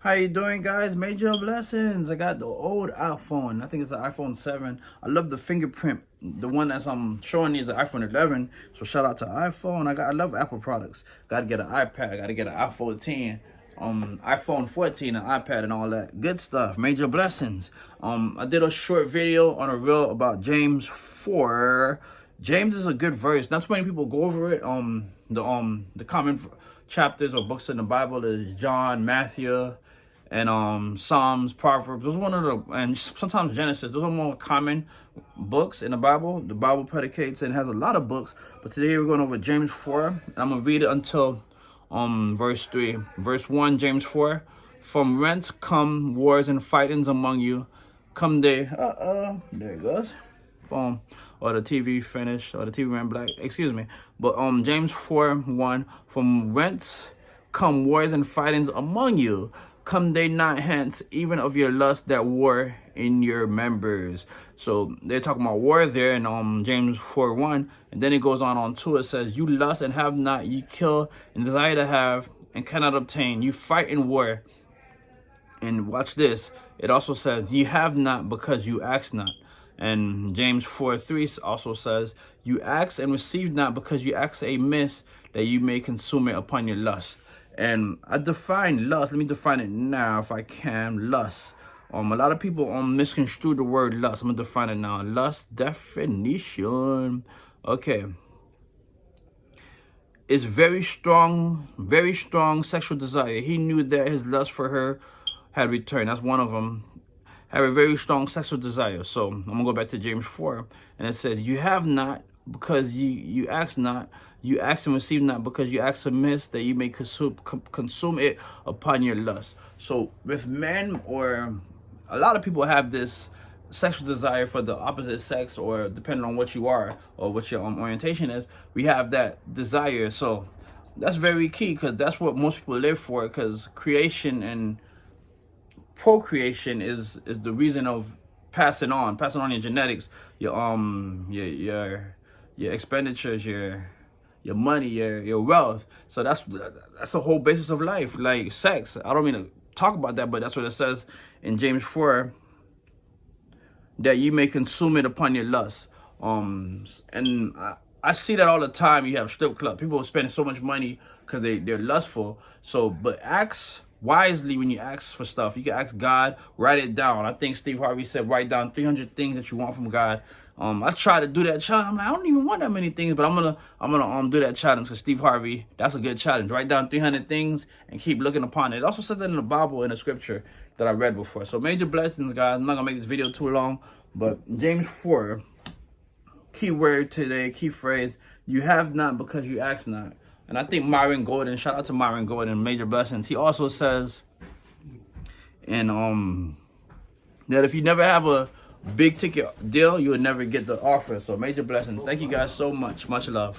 How you doing, guys? Major blessings. I got the old iPhone. I think it's the iPhone 7. I love the fingerprint. The one that's showing you is the iPhone 11. So shout out to iPhone. I love Apple products. Got to get an iPad. Got to get an iPhone 14, iPhone 14, an iPad, and all that good stuff. Major blessings. I did a short video on a reel about James 4. James is a good verse. Not too many people go over it. The common chapters or books in the Bible is John, Matthew, and Psalms, Proverbs. Those are one of the, and sometimes Genesis. Those are more common books in the Bible. The Bible predicates and has a lot of books, but today we're going over James 4, and I'm gonna read it until verse 3. Verse 1, James 4. From whence come wars and fightings among you? Come they, there it goes. Or the TV finished, or the TV ran black, excuse me. But James 4:1, from whence come wars and fightings among you? Come they not hence, even of your lust that war in your members. So they're talking about war there in James 4:1, and then it goes on 2. It says, you lust and have not, you kill and desire to have and cannot obtain. You fight in war. And watch this. It also says, you have not because you ask not. And James 4:3 also says, you ask and receive not because you ask amiss, that you may consume it upon your lust. And I define lust. Let me define it now if I can. Lust. A lot of people misconstrue the word lust. I'm gonna define it now. Lust definition. Okay. It's very strong sexual desire. He knew that his lust for her had returned. That's one of them. Have a very strong sexual desire. So I'm gonna go back to James 4, and it says, you have not because you ask not. You ask and receive not because you ask amiss, that you may consume it upon your lust. So with men, or a lot of people have this sexual desire for the opposite sex, or depending on what you are or what your orientation is, we have that desire. So that's very key, because that's what most people live for, because creation and procreation is the reason of passing on your genetics, your expenditures, your money, your wealth. So that's the whole basis of life, like sex. I don't mean to talk about that, but that's what it says in James 4, that you may consume it upon your lust. And I see that all the time. You have strip club people spending so much money because they're lustful. So, but ask wisely when you ask for stuff. You can ask God, write it down. I think Steve Harvey said, write down 300 things that you want from God. I try to do that challenge. I'm like, I don't even want that many things, but I'm gonna do that challenge, because Steve Harvey, that's a good challenge. Write down 300 things and keep looking upon it. It also says that in the Bible, in the scripture that I read before. So major blessings, guys. I'm not gonna make this video too long, but James 4, key word today, key phrase, you have not because you ask not. And I think Myron Golden, shout out to Myron Golden, major blessings. He also says in that if you never have a big ticket deal, you would never get the offer. So major blessings. Thank you guys so much. Much love.